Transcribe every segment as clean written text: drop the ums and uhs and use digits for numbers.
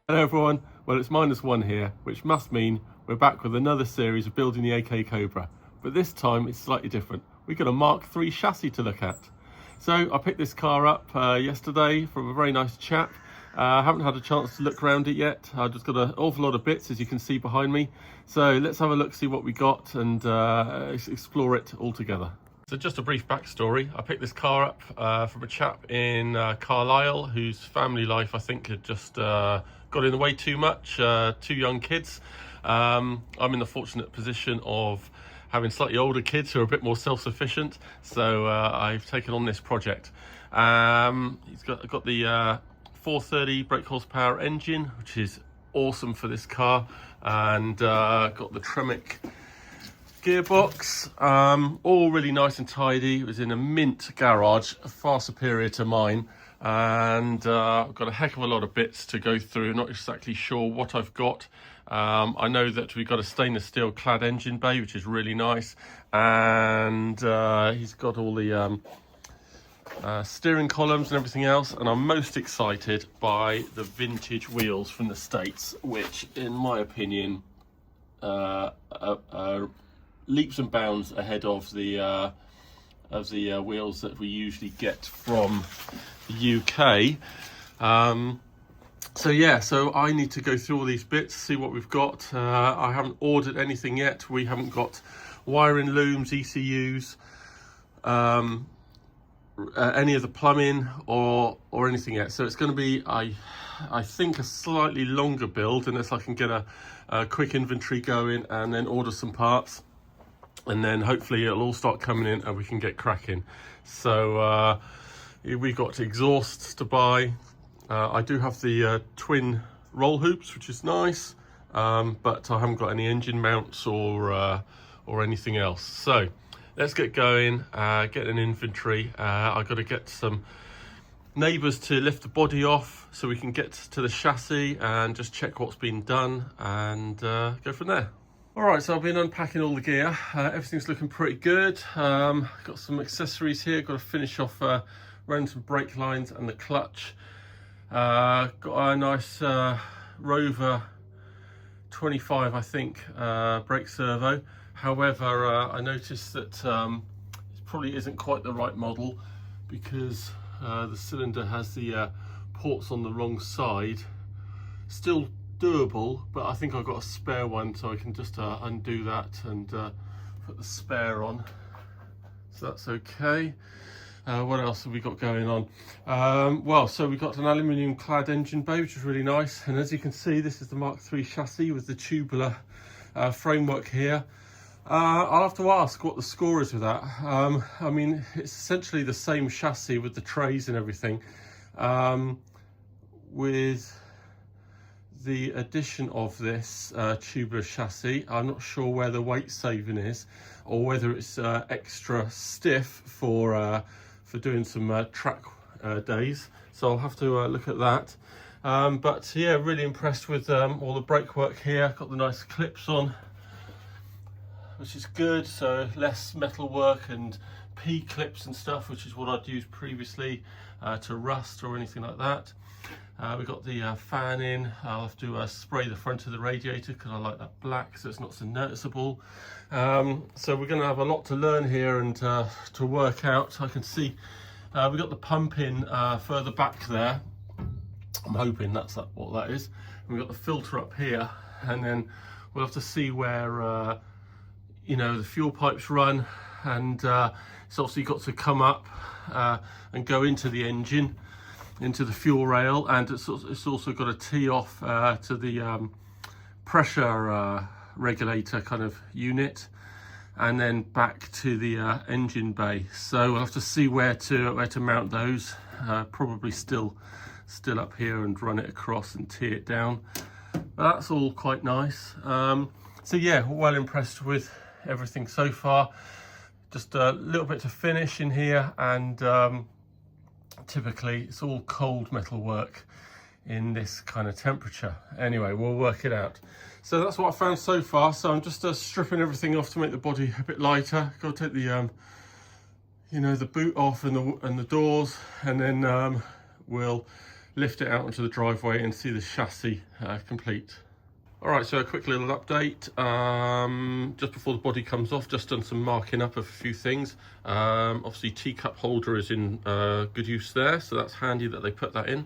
Hello everyone, well it's -1 here, which must mean we're back with another series of building the AK Cobra, but this time it's slightly different. We've got a Mark III chassis to look at. So I picked this car up yesterday from a very nice chap. I haven't had a chance to look around it yet. I've just got an awful lot of bits, as you can see behind me. So let's have a look, see what we got, and explore it all together. So just a brief backstory. I picked this car up from a chap in Carlisle whose family life I think had just got in the way too much, 2 young kids. I'm in the fortunate position of having slightly older kids who are a bit more self-sufficient, so I've taken on this project. He's got the 430 brake horsepower engine, which is awesome for this car, and got the Tremec gearbox, all really nice and tidy. It was in a mint garage, far superior to mine, and I've got a heck of a lot of bits to go through. Not exactly sure what I've got. I know that we've got a stainless steel clad engine bay, which is really nice, and he's got all the steering columns and everything else, and I'm most excited by the vintage wheels from the States, which in my opinion leaps and bounds ahead of the wheels that we usually get from the UK. So I need to go through all these bits, see what we've got. I haven't ordered anything yet. We haven't got wiring looms, ECUs, any of the plumbing or anything yet. So it's going to be, I think, a slightly longer build unless I can get a quick inventory going and then order some parts. And then hopefully it'll all start coming in and we can get cracking. So we've got exhausts to buy. I do have the twin roll hoops, which is nice, but I haven't got any engine mounts or anything else. So let's get going, get an inventory. I've got to get some neighbours to lift the body off so we can get to the chassis and just check what's been done and go from there. All right, so I've been unpacking all the gear. Everything's looking pretty good. Got some accessories here. Got to finish off running some brake lines and the clutch. Got a nice Rover 25, I think, brake servo. However, I noticed that it probably isn't quite the right model because the cylinder has the ports on the wrong side. Still doable, but I think I've got a spare one, so I can just undo that and put the spare on, so that's okay. What else have we got going on? Well, so we've got an aluminium clad engine bay, which is really nice, and as you can see, this is the Mark III chassis with the tubular framework here. I'll have to ask what the score is with that. I mean, it's essentially the same chassis with the trays and everything, with the addition of this tubular chassis. I'm not sure where the weight saving is, or whether it's extra stiff for doing some track days. So I'll have to look at that. But yeah, really impressed with all the brake work here. Got the nice clips on, which is good. So less metal work and P clips and stuff, which is what I'd used previously to rust or anything like that. We've got the fan in. I'll have to spray the front of the radiator because I like that black, so it's not so noticeable. So we're going to have a lot to learn here and to work out. I can see we've got the pump in further back there. I'm hoping that's what that is. And we've got the filter up here, and then we'll have to see where you know, the fuel pipes run, and it's obviously got to come up and go into the engine, into the fuel rail, and it's also got to tee off to the pressure regulator kind of unit, and then back to the engine bay. So we'll have to see where to mount those. Probably still up here and run it across and tee it down. But that's all quite nice. So yeah, well impressed with everything so far. Just a little bit to finish in here, and typically it's all cold metal work in this kind of temperature. Anyway, we'll work it out. So that's what I found so far. So I'm just stripping everything off to make the body a bit lighter. Got to take the you know, the boot off and the doors, and then we'll lift it out onto the driveway and see the chassis complete. All right, so a quick little update. Just before the body comes off, just done some marking up of a few things. Obviously teacup holder is in good use there, so that's handy that they put that in.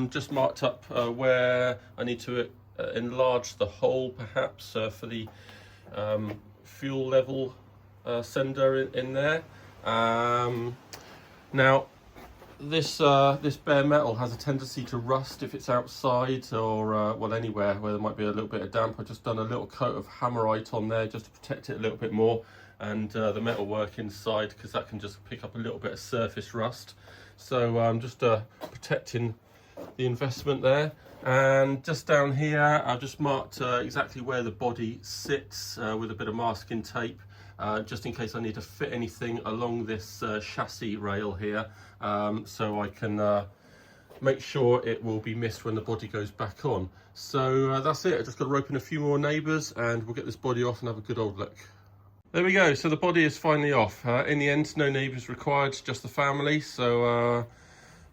Just marked up where I need to enlarge the hole perhaps for the fuel level sender in there. Now this bare metal has a tendency to rust if it's outside or well, anywhere where there might be a little bit of damp. I've just done a little coat of hammerite on there just to protect it a little bit more, and the metal work inside, because that can just pick up a little bit of surface rust. So I'm just protecting the investment there. And just down here I've just marked exactly where the body sits with a bit of masking tape, just in case I need to fit anything along this chassis rail here, so I can make sure it will be missed when the body goes back on. So that's it. I just got to rope in a few more neighbours and we'll get this body off and have a good old look. There we go, so the body is finally off. In the end, no neighbours required, just the family, so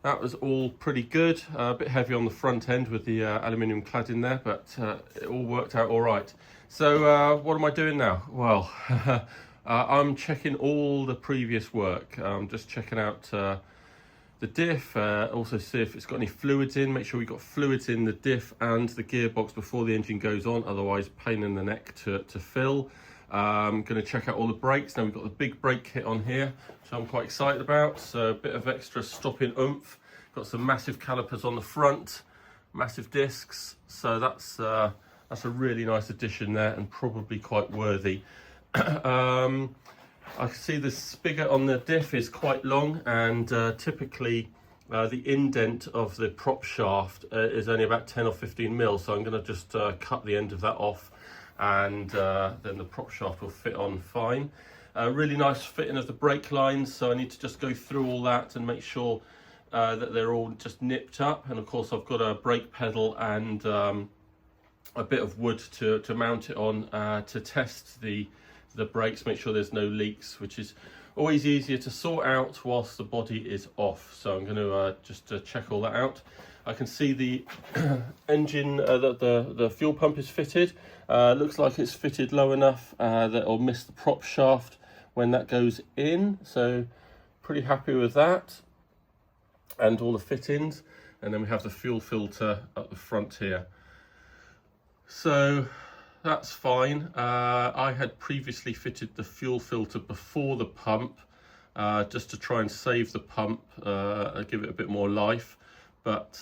that was all pretty good. A bit heavy on the front end with the aluminium clad in there, but it all worked out all right. So what am I doing now? Well, I'm checking all the previous work. I'm just checking out the diff, also see if it's got any fluids in. Make sure we've got fluids in the diff and the gearbox before the engine goes on, otherwise pain in the neck to fill. I'm going to check out all the brakes. Now we've got the big brake kit on here, which I'm quite excited about. So a bit of extra stopping oomph. Got some massive calipers on the front, massive discs. So that's a really nice addition there and probably quite worthy. I can see the spigot on the diff is quite long, and typically the indent of the prop shaft is only about 10 or 15 mil. So I'm going to just cut the end of that off, and then the prop shaft will fit on fine. Really nice fitting of the brake lines, so I need to just go through all that and make sure that they're all just nipped up. And of course I've got a brake pedal and a bit of wood to mount it on to test the brakes, make sure there's no leaks, which is always easier to sort out whilst the body is off. So I'm going to just check all that out. I can see the engine, the fuel pump is fitted. Looks like it's fitted low enough that it'll miss the prop shaft when that goes in. So pretty happy with that. And all the fittings. And then we have the fuel filter at the front here. So that's fine. I had previously fitted the fuel filter before the pump, just to try and save the pump, give it a bit more life. But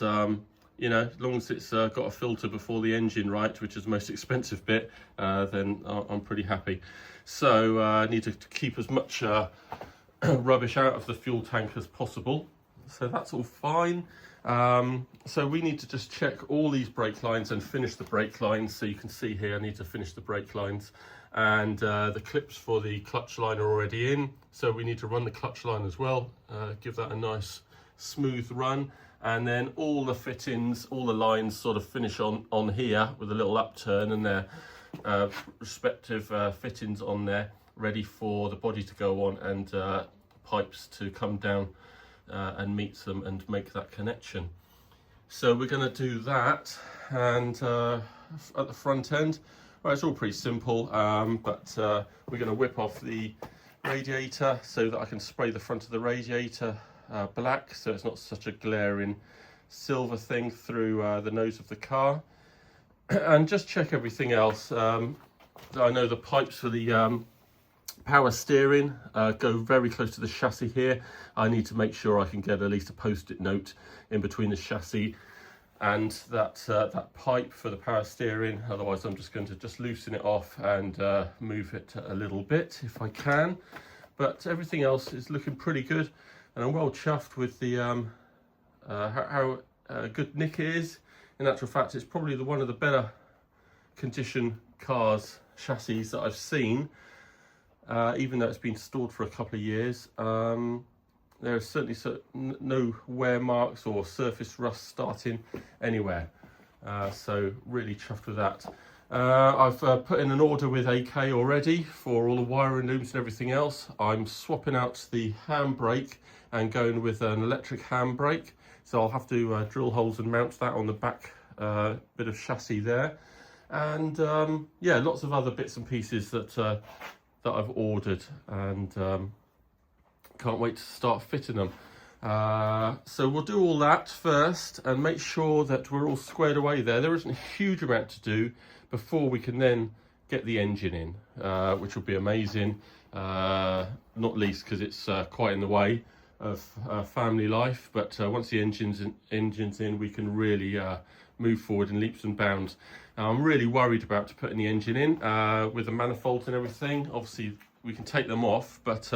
you know, as long as it's got a filter before the engine, right, which is the most expensive bit, then I'm pretty happy. So I need to keep as much rubbish out of the fuel tank as possible. So that's all fine. So we need to just check all these brake lines and finish the brake lines. So you can see here I need to finish the brake lines, and the clips for the clutch line are already in, so we need to run the clutch line as well, give that a nice smooth run, and then all the fittings, all the lines sort of finish on here with a little upturn, and their respective fittings on there ready for the body to go on and pipes to come down and meet them and make that connection. So we're going to do that, and at the front end, well, it's all pretty simple, but we're going to whip off the radiator so that I can spray the front of the radiator black, so it's not such a glaring silver thing through the nose of the car, and just check everything else. I know the pipes for the power steering go very close to the chassis here. I need to make sure I can get at least a post-it note in between the chassis and that pipe for the power steering. Otherwise I'm just going to just loosen it off and move it a little bit if I can. But everything else is looking pretty good, and I'm well chuffed with the how good nick it is. In actual fact, it's probably one of the better condition cars chassis that I've seen. Even though it's been stored for a couple of years, there are certainly no wear marks or surface rust starting anywhere. So really chuffed with that. I've put in an order with AK already for all the wiring looms and everything else. I'm swapping out the handbrake and going with an electric handbrake. So I'll have to drill holes and mount that on the back bit of chassis there. And yeah, lots of other bits and pieces that I've ordered, and can't wait to start fitting them. So we'll do all that first and make sure that we're all squared away there. There isn't a huge amount to do before we can then get the engine in, which will be amazing, not least because it's quite in the way of family life. But once the engine's in, we can really move forward in leaps and bounds. I'm really worried about putting the engine in with the manifolds and everything. Obviously we can take them off, but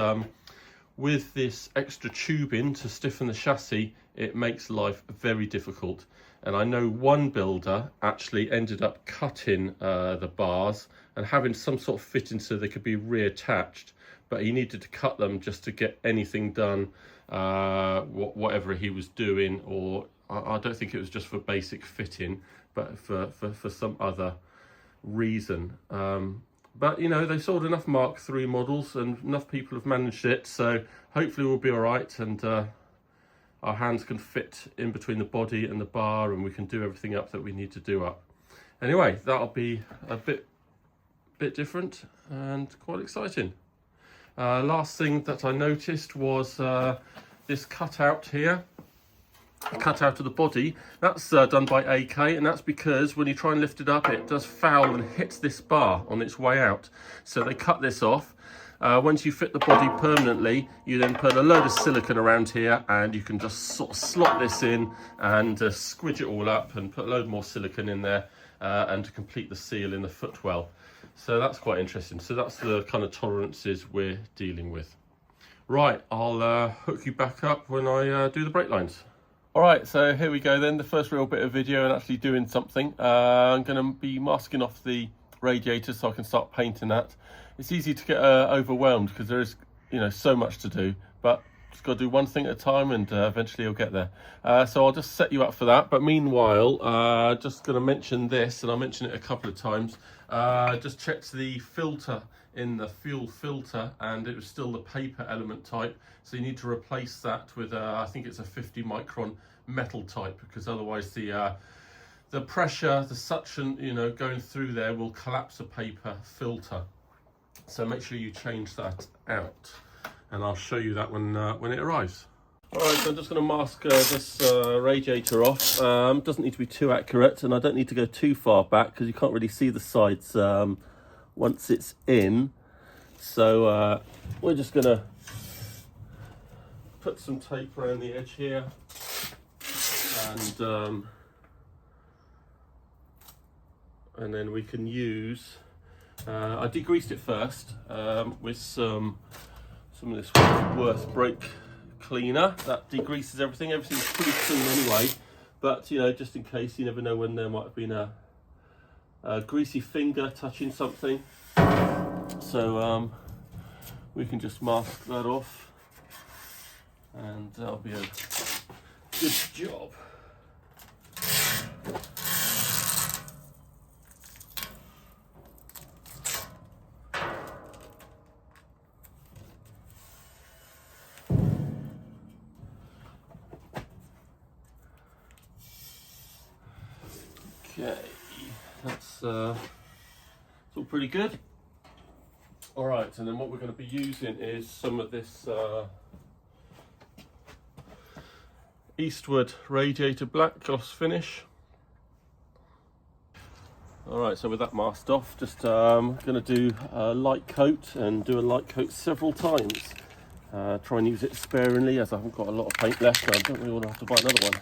with this extra tubing to stiffen the chassis, it makes life very difficult. And I know one builder actually ended up cutting the bars and having some sort of fitting so they could be reattached, but he needed to cut them just to get anything done, whatever he was doing, or I don't think it was just for basic fitting, but for some other reason. But you know, they sold enough Mark III models and enough people have managed it, so hopefully we'll be all right, and our hands can fit in between the body and the bar, and we can do everything up that we need to do up. Anyway, that'll be a bit different and quite exciting. Last thing that I noticed was this cutout here. Cut out of the body. That's done by AK, and that's because when you try and lift it up, it does foul and hits this bar on its way out. So they cut this off. Once you fit the body permanently, you then put a load of silicone around here, and you can just sort of slot this in and squidge it all up and put a load more silicone in there, and to complete the seal in the footwell. So that's quite interesting. So that's the kind of tolerances we're dealing with. Right, I'll hook you back up when I do the brake lines. All right, so here we go then, the first real bit of video and actually doing something. I'm going to be masking off the radiator so I can start painting that. It's easy to get overwhelmed because there is, you know, so much to do, but just got to do one thing at a time, and eventually you'll get there. So I'll just set you up for that. But meanwhile, just going to mention this, and I'll mention it a couple of times. Just checked the filter in the fuel filter, and it was still the paper element type, so you need to replace that with I think it's a 50 micron metal type, because otherwise the pressure, the suction, you know, going through there will collapse the paper filter. So make sure you change that out, and I'll show you that when it arrives. All right, so I'm just going to mask this radiator off. Doesn't need to be too accurate, and I don't need to go too far back because you can't really see the sides once it's in. So we're just going to put some tape around the edge here, and then we can use, I degreased it first with some of this Worth brake cleaner. That degreases everything. Everything's pretty clean anyway, but you know, just in case, you never know when there might have been a greasy finger touching something. So we can just mask that off, and that'll be a good job. Okay, that's all pretty good. All right, and then what we're going to be using is some of this Eastwood radiator black gloss finish. All right, so with that masked off, just going to do a light coat, and do a light coat several times. Try and use it sparingly, as I haven't got a lot of paint left, so I don't really want to have to buy another one.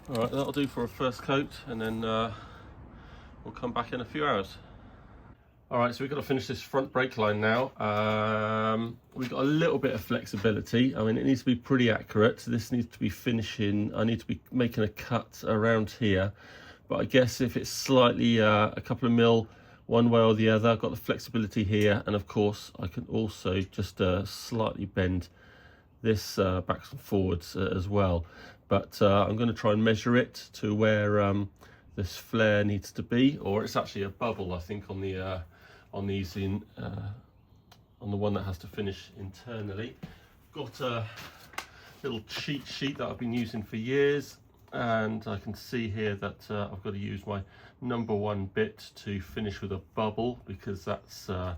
All right, that'll do for a first coat, and then we'll come back in a few hours. All right, so we've got to finish this front brake line now. We've got a little bit of flexibility. I mean, it needs to be pretty accurate. This needs to be finishing. I need to be making a cut around here. But I guess if it's slightly a couple of mil one way or the other, I've got the flexibility here. And of course, I can also just slightly bend this backwards and forwards as well. But I'm going to try and measure it to where this flare needs to be, or it's actually a bubble, I think, on the on the one that has to finish internally. Got a little cheat sheet that I've been using for years, and I can see here that I've got to use my #1 bit to finish with a bubble, because that's on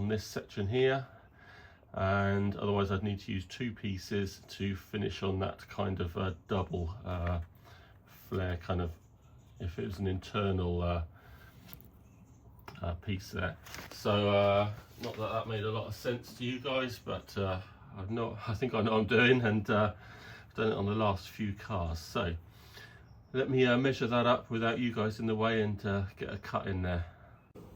this section here, and otherwise I'd need to use 2 pieces to finish on that kind of double flare, kind of, if it was an internal piece there. So not that that made a lot of sense to you guys, but I think I know what I'm doing, and I've done it on the last few cars. So let me measure that up without you guys in the way and get a cut in there.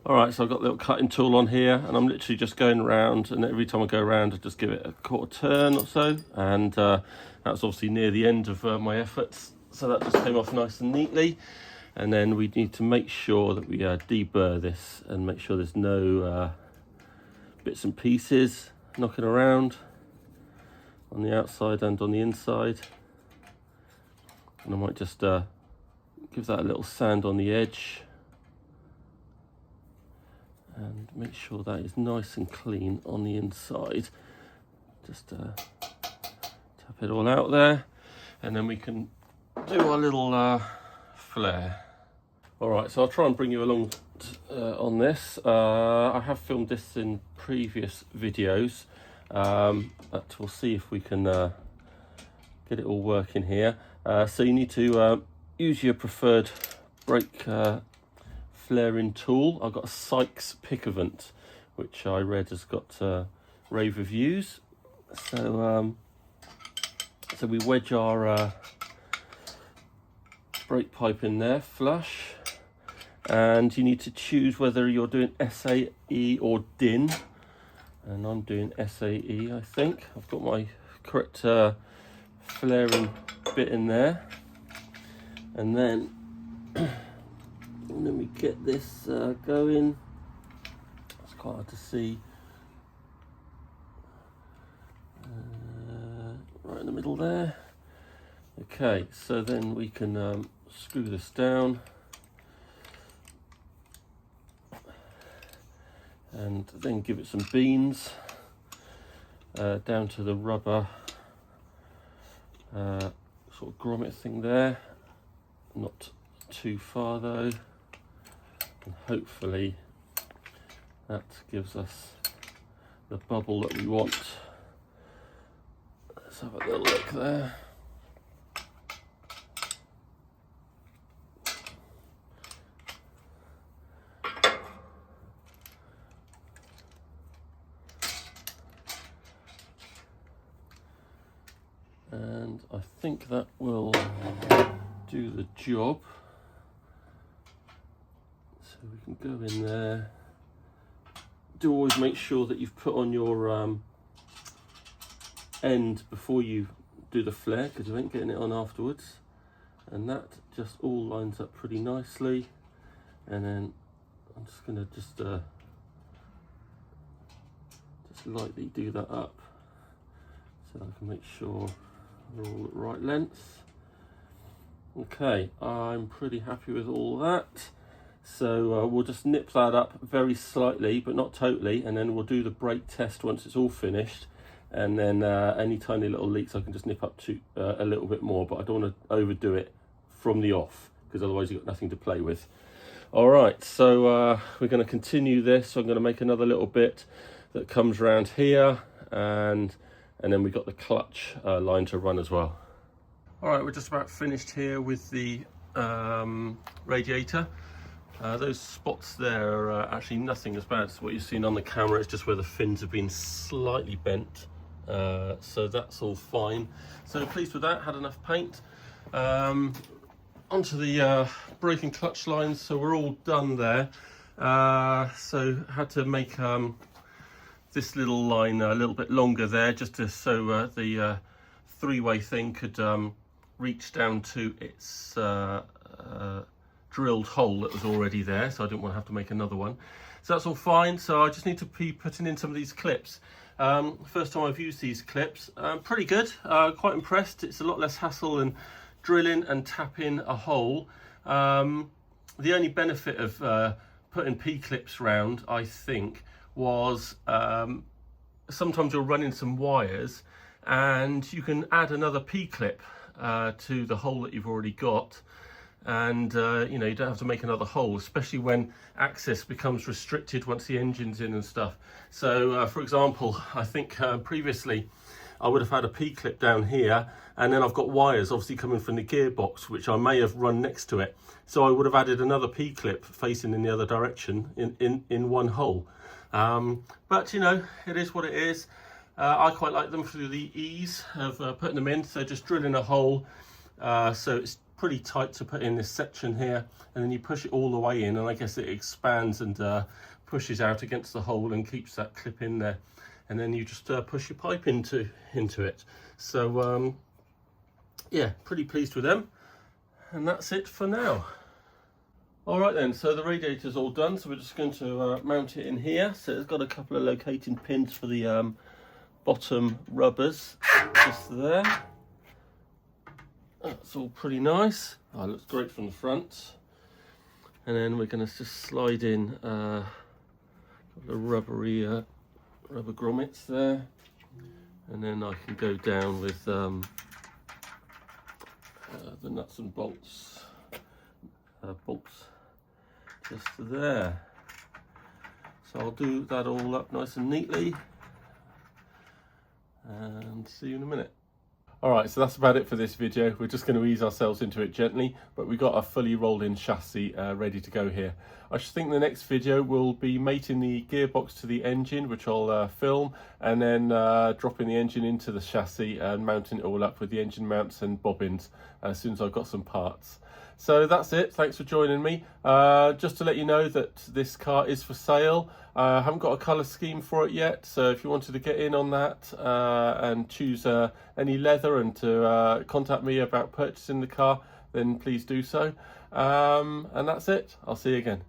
All right, so I've got a little cutting tool on here, and I'm literally just going around, and every time I go around I just give it a quarter turn or so, and that's obviously near the end of my efforts, so that just came off nice and neatly. And then we need to make sure that we deburr this and make sure there's no bits and pieces knocking around on the outside and on the inside. And I might just give that a little sand on the edge and make sure that is nice and clean on the inside. Just tap it all out there, and then we can do our little flare. All right, so I'll try and bring you along on this. I have filmed this in previous videos, but we'll see if we can get it all working here. So you need to use your preferred brake flaring tool. I've got a Sykes Picavant, which I read has got rave reviews. So so we wedge our brake pipe in there flush, and you need to choose whether you're doing SAE or DIN, and I'm doing SAE. I think I've got my correct flaring bit in there, and then we get this going. It's quite hard to see. Right in the middle there. Okay, so then we can screw this down and then give it some beans down to the rubber sort of grommet thing there, not too far though, and hopefully that gives us the bubble that we want. Let's have a little look there. And I think that will do the job. So we can go in there. Do always make sure that you've put on your end before you do the flare, because you ain't getting it on afterwards. And that just all lines up pretty nicely. And then I'm just going to just lightly do that up so I can make sure they're all at right length. Okay, I'm pretty happy with all that. So we'll just nip that up very slightly, but not totally, and then we'll do the brake test once it's all finished. And then any tiny little leaks I can just nip up to a little bit more, but I don't want to overdo it from the off, because otherwise you've got nothing to play with. All right, so we're going to continue this. So I'm going to make another little bit that comes around here, and then we've got the clutch line to run as well. All right, we're just about finished here with the radiator. Those spots there are actually nothing as bad as what you've seen on the camera. It's just where the fins have been slightly bent. So that's all fine. So pleased with that, had enough paint. Onto the brake and clutch lines. So we're all done there. So had to make this little line a little bit longer there, just to, so the three-way thing could reach down to its drilled hole that was already there, so I didn't want to have to make another one. So that's all fine. So I just need to be putting in some of these clips. First time I've used these clips, pretty good, quite impressed. It's a lot less hassle than drilling and tapping a hole. The only benefit of putting P-clips round, I think, was sometimes you're running some wires and you can add another P-clip to the hole that you've already got, and you know, you don't have to make another hole, especially when access becomes restricted once the engine's in and stuff. So for example, I think previously I would have had a P-clip down here, and then I've got wires obviously coming from the gearbox which I may have run next to it, so I would have added another P-clip facing in the other direction in one hole. But you know, it is what it is. I quite like them for the ease of putting them in. So just drilling a hole, so it's pretty tight to put in this section here, and then you push it all the way in, and I guess it expands and pushes out against the hole and keeps that clip in there, and then you just push your pipe into it. So yeah, pretty pleased with them, and that's it for now. All right then, so the radiator's all done, so we're just going to mount it in here. So it's got a couple of locating pins for the bottom rubbers just there. That's all pretty nice. Oh, it looks great from the front. And then we're going to just slide in a couple of rubbery rubber grommets there, and then I can go down with the nuts and bolts just there. So I'll do that all up nice and neatly, and see you in a minute. Alright, so that's about it for this video. We're just going to ease ourselves into it gently, but we got a fully rolled in chassis ready to go here. I should think the next video will be mating the gearbox to the engine, which I'll film, and then dropping the engine into the chassis and mounting it all up with the engine mounts and bobbins as soon as I've got some parts. So that's it. Thanks for joining me. Just to let you know that this car is for sale. I haven't got a colour scheme for it yet, so if you wanted to get in on that and choose any leather and to contact me about purchasing the car, then please do so. And that's it. I'll see you again.